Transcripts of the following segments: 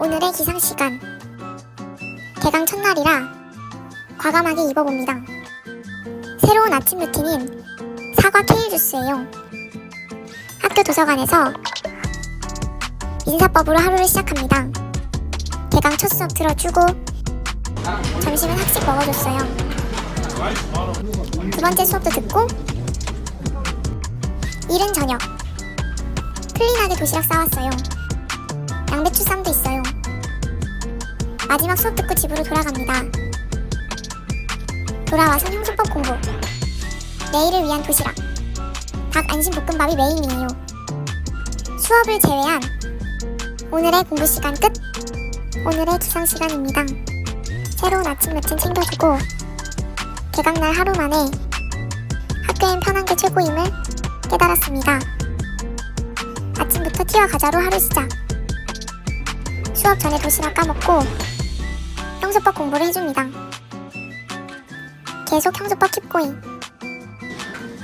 오늘의 기상시간. 개강 첫날이라 과감하게 입어봅니다. 새로운 아침 루틴인 사과 케일 주스예요. 학교 도서관에서 민사법으로 하루를 시작합니다. 개강 첫 수업 들어주고 점심은 학식 먹어줬어요. 두 번째 수업도 듣고 이른 저녁 클린하게 도시락 싸왔어요. 양배추 쌈도 있어요. 마지막 수업 듣고 집으로 돌아갑니다. 돌아와서 형수법 공부, 내일을 위한 도시락, 닭 안심 볶음밥이 메인이에요. 수업을 제외한 오늘의 공부 시간 끝. 오늘의 기상 시간입니다. 새로운 아침 루틴 챙겨주고 개강날 하루 만에 학교엔 편한 게 최고임을 깨달았습니다. 아침부터 티와 과자로 하루 시작. 수업 전에 도시락 까먹고 형수법 공부를 해줍니다. 계속 형수법 킵고잉.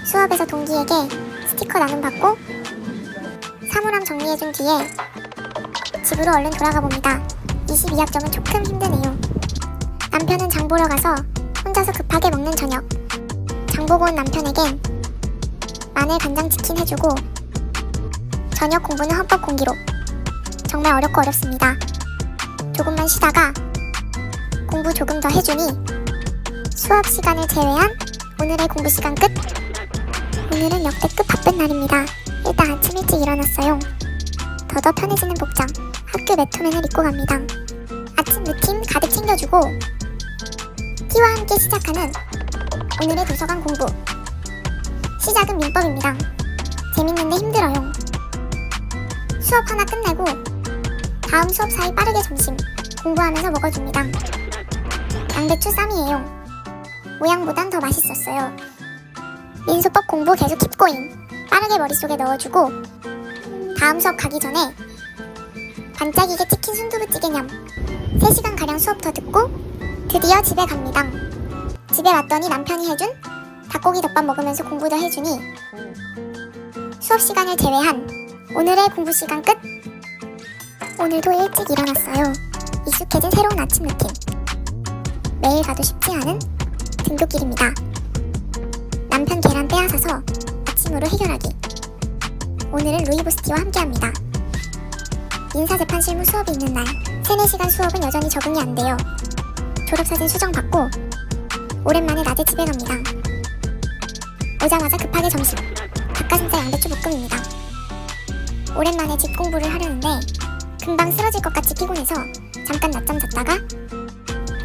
수업에서 동기에게 스티커 나눔 받고 사물함 정리해준 뒤에 집으로 얼른 돌아가 봅니다. 22학점은 조금 힘드네요. 남편은 장 보러 가서 혼자서 급하게 먹는 저녁. 장 보고 온 남편에겐 마늘 간장치킨 해주고 저녁 공부는 헌법 공기록. 정말 어렵고 어렵습니다. 조금만 쉬다가 공부 조금 더 해주니 수업 시간을 제외한 오늘의 공부 시간 끝. 오늘은 역대급 바쁜 날입니다. 일단 아침 일찍 일어났어요. 더더 편해지는 복장, 학교 매트맨을 입고 갑니다. 아침 루틴 가득 챙겨주고 티와 함께 시작하는 오늘의 도서관 공부. 시작은 민법입니다. 재밌는데 힘들어요. 수업 하나 끝내고 다음 수업 사이 빠르게 점심 공부하면서 먹어줍니다. 양배추 쌈이에요. 모양보단 더 맛있었어요. 민소법 공부 계속 킵고잉. 빠르게 머릿속에 넣어주고 다음 수업 가기 전에 반짝이게 찍힌 순두부찌개냠. 3시간가량 수업 더 듣고 드디어 집에 갑니다. 집에 왔더니 남편이 해준 닭고기 덮밥 먹으면서 공부도 해주니 수업 시간을 제외한 오늘의 공부 시간 끝. 오늘도 일찍 일어났어요. 익숙해진 새로운 아침 루틴. 매일 가도 쉽지 않은 등굣길입니다. 남편 계란 빼앗아서 아침으로 해결하기. 오늘은 루이보스티와 함께합니다. 인사재판 실무 수업이 있는 날 3-4시간 수업은 여전히 적응이 안 돼요. 졸업사진 수정 받고 오랜만에 낮에 집에 갑니다. 오자마자 급하게 점심, 닭가슴살 양배추 볶음입니다. 오랜만에 집 공부를 하려는데 금방 쓰러질 것 같이 피곤해서 잠깐 낮잠 잤다가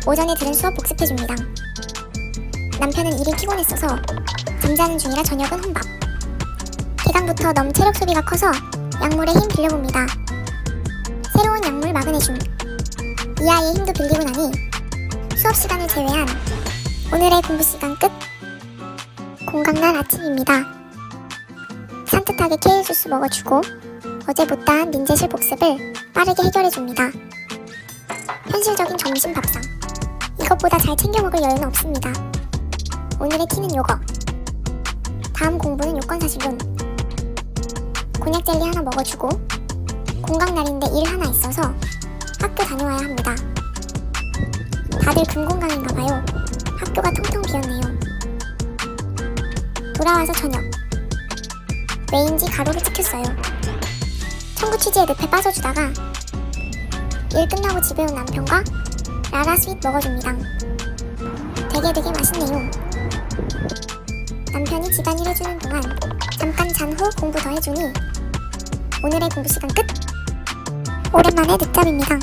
오전에 들은 수업 복습해줍니다. 남편은 일이 피곤했어서 잠자는 중이라 저녁은 혼밥. 개강부터 너무 체력 소비가 커서 약물에 힘 빌려봅니다. 새로운 약물 마그네슘. 이 아이의 힘도 빌리고 나니 수업 시간을 제외한 오늘의 공부 시간 끝. 공강날 아침입니다. 산뜻하게 케일 주스 먹어주고 어제 못다한 민재실 복습을 빠르게 해결해줍니다. 현실적인 점심 밥상. 이것보다 잘 챙겨 먹을 여유는 없습니다. 오늘의 키는 요거. 다음 공부는 요건사실론. 곤약 젤리 하나 먹어주고 공강날인데 일 하나 있어서 학교 다녀와야 합니다. 다들 근공강인가봐요. 학교가 텅텅 비었네요. 돌아와서 저녁. 왜인지 가루를 찍혔어요. 청구 취지에 늪에 빠져주다가 일 끝나고 집에 온 남편과 라라 스윗 먹어줍니다. 되게 맛있네요. 남편이 집안일 해주는 동안 잠깐 잔 후 공부 더 해주니 오늘의 공부 시간 끝. 오랜만에 늦잠입니다.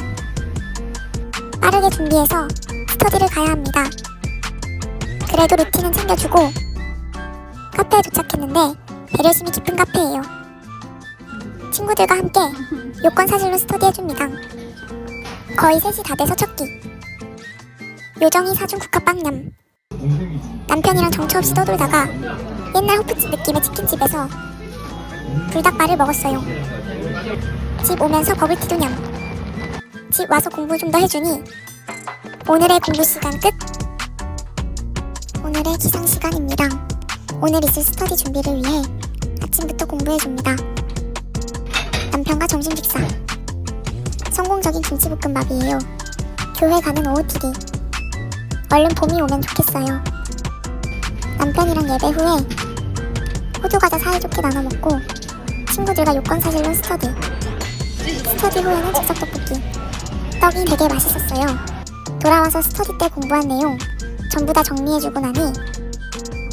빠르게 준비해서 스터디를 가야 합니다. 그래도 루틴은 챙겨주고 카페에 도착했는데 배려심이 깊은 카페예요. 친구들과 함께 요건사실로 스터디 해줍니다. 거의 3시 다 돼서 첫 끼. 요정이 사준 국화빵냠. 남편이랑 정처 없이 떠돌다가 옛날 호프집 느낌의 치킨집에서 불닭발을 먹었어요. 집 오면서 버블티도 냠. 집 와서 공부 좀 더 해주니 오늘의 공부 시간 끝. 오늘의 기상 시간입니다. 오늘 있을 스터디 준비를 위해 아침부터 공부해줍니다. 남편과 점심 식사. 성공 성공적인 김치볶음밥이에요. 교회 가는 OOTD. 얼른 봄이 오면 좋겠어요. 남편이랑 예배 후에 호두과자 사이좋게 나눠 먹고 친구들과 요건사실론 스터디 후에는 즉석 떡볶이. 떡이 되게 맛있었어요. 돌아와서 스터디 때 공부한 내용 전부 다 정리해주고 나니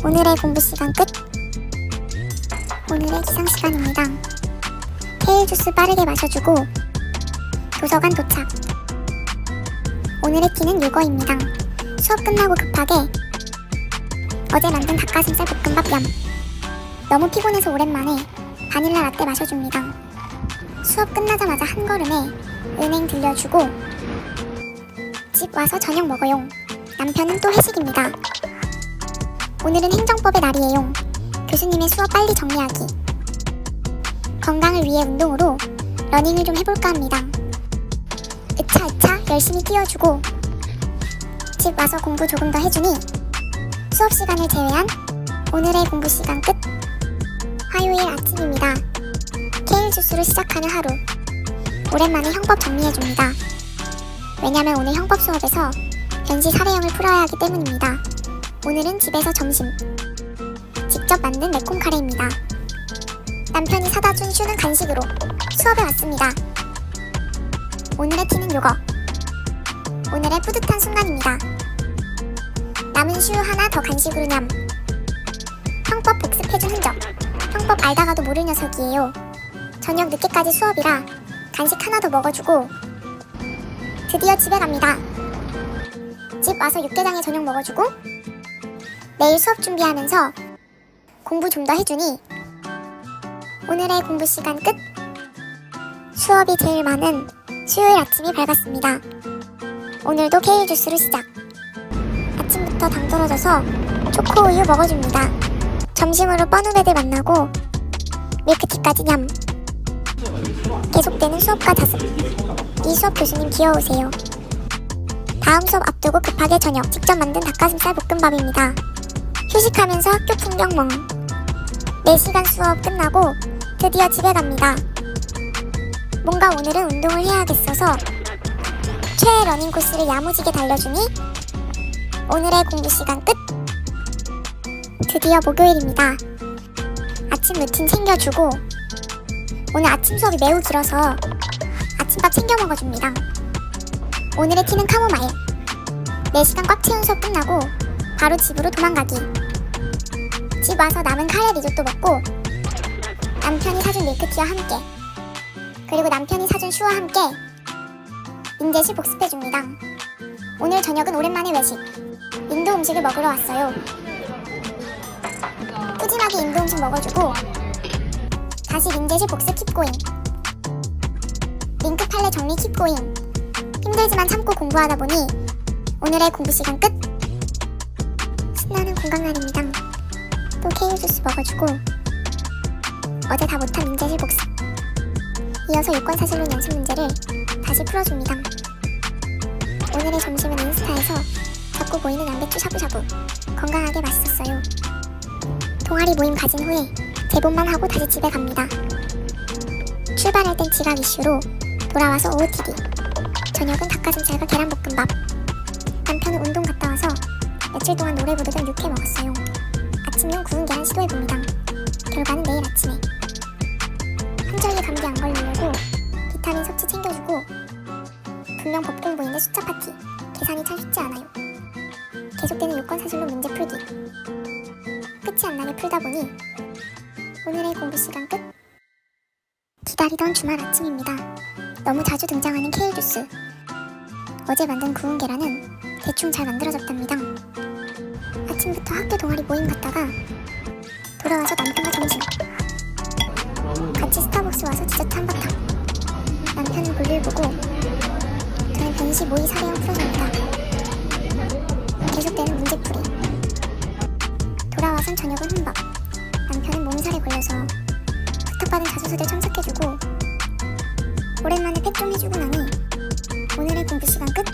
오늘의 공부 시간 끝. 오늘의 기상 시간입니다. 케일 주스 빠르게 마셔주고 도서관 도착. 오늘의 티는 요거입니다. 수업 끝나고 급하게 어제 만든 닭가슴살 볶음밥 얌. 너무 피곤해서 오랜만에 바닐라 라떼 마셔줍니다. 수업 끝나자마자 한 걸음에 은행 들려주고 집 와서 저녁 먹어용. 남편은 또 회식입니다. 오늘은 행정법의 날이에요. 교수님의 수업 빨리 정리하기. 건강을 위해 운동으로 러닝을 좀 해볼까 합니다. 으차 열심히 뛰어주고 집 와서 공부 조금 더 해주니 수업 시간을 제외한 오늘의 공부 시간 끝. 화요일 아침입니다. 케일 주스로 시작하는 하루. 오랜만에 형법 정리해줍니다. 왜냐면 오늘 형법 수업에서 변시 사례형을 풀어야 하기 때문입니다. 오늘은 집에서 점심. 직접 만든 매콤 카레입니다. 남편이 사다 준 슈는 간식으로 수업에 왔습니다. 오늘의 티는 요거. 오늘의 뿌듯한 순간입니다. 남은 슈 하나 더 간식으로 냠. 형법 복습해준 흔적. 형법 알다가도 모를 녀석이에요. 저녁 늦게까지 수업이라 간식 하나 더 먹어주고 드디어 집에 갑니다. 집 와서 육개장에 저녁 먹어주고 내일 수업 준비하면서 공부 좀 더 해주니 오늘의 공부 시간 끝. 수업이 제일 많은 수요일 아침이 밝았습니다. 오늘도 케일 주스로 시작. 아침부터 당 떨어져서 초코우유 먹어줍니다. 점심으로 뻔후배들 만나고 밀크티까지 냠. 계속되는 수업과 자습. 이 수업 교수님 귀여우세요. 다음 수업 앞두고 급하게 저녁 직접 만든 닭가슴살 볶음밥입니다. 휴식하면서 학교 풍경 멍. 4시간 수업 끝나고 드디어 집에 갑니다. 뭔가 오늘은 운동을 해야겠어서 최애 러닝 코스를 야무지게 달려주니 오늘의 공부 시간 끝. 드디어 목요일입니다. 아침 루틴 챙겨주고 오늘 아침 수업이 매우 길어서 아침밥 챙겨 먹어줍니다. 오늘의 티는 카모마일. 4시간 꽉 채운 수업 끝나고 바로 집으로 도망가기. 집 와서 남은 카레 리조또 먹고 남편이 사준 밀크티와 함께 그리고 남편이 사준 슈와 함께 인제시 복습해줍니다. 오늘 저녁은 오랜만에 외식. 인도 음식을 먹으러 왔어요. 푸짐하게 인도 음식 먹어주고 다시 린제시 복습 킵고잉. 링크 판례 정리 킵고잉. 힘들지만 참고 공부하다 보니 오늘의 공부 시간 끝. 신나는 공강날입니다. 또 케일 주스 먹어주고 어제 다 못한 린제시 복습. 이어서 요건사실론 연습 문제를 다시 풀어줍니다. 오늘의 점심은 인스타에서 자꾸 보이는 양배추 샤브샤브. 건강하게 맛있었어요. 동아리 모임 가진 후에 제본만 하고 다시 집에 갑니다. 출발할 땐 지각 이슈로 돌아와서 OOTD. 저녁은 닭가슴살과 계란볶음밥. 남편은 운동 갔다 와서 며칠 동안 노래 부르던 육회 먹었어요. 아침용 구운 계란 시도해봅니다. 결과는 내일 아침에. 한절기 감기 안 걸리려고 비타민 섭취 챙겨주고 분명 법 공부인데 숫자 파티. 계산이 참 쉽지 않아요. 계속되는 요건사실로 문제 풀기. 끝이 안 나게 풀다 보니 오늘의 공부 시간 끝. 기다리던 주말 아침입니다. 너무 자주 등장하는 케일 주스. 어제 만든 구운 계란은 대충 잘 만들어졌답니다. 아침부터 학교 동아리 모임 갔다가 돌아와서 남편과 점심. 같이 스타벅스 와서 디저트 한바탕. 남편은 볼일 보고 저는 변시 모의 사례형 풀어줍니다. 계속되는 문제풀이. 돌아와선 저녁은 혼밥. 남편은 몸살에 걸려서 부탁받은 자소서들 첨삭해주고 오랜만에 팩 좀 해주고 나니 오늘의 공부 시간 끝.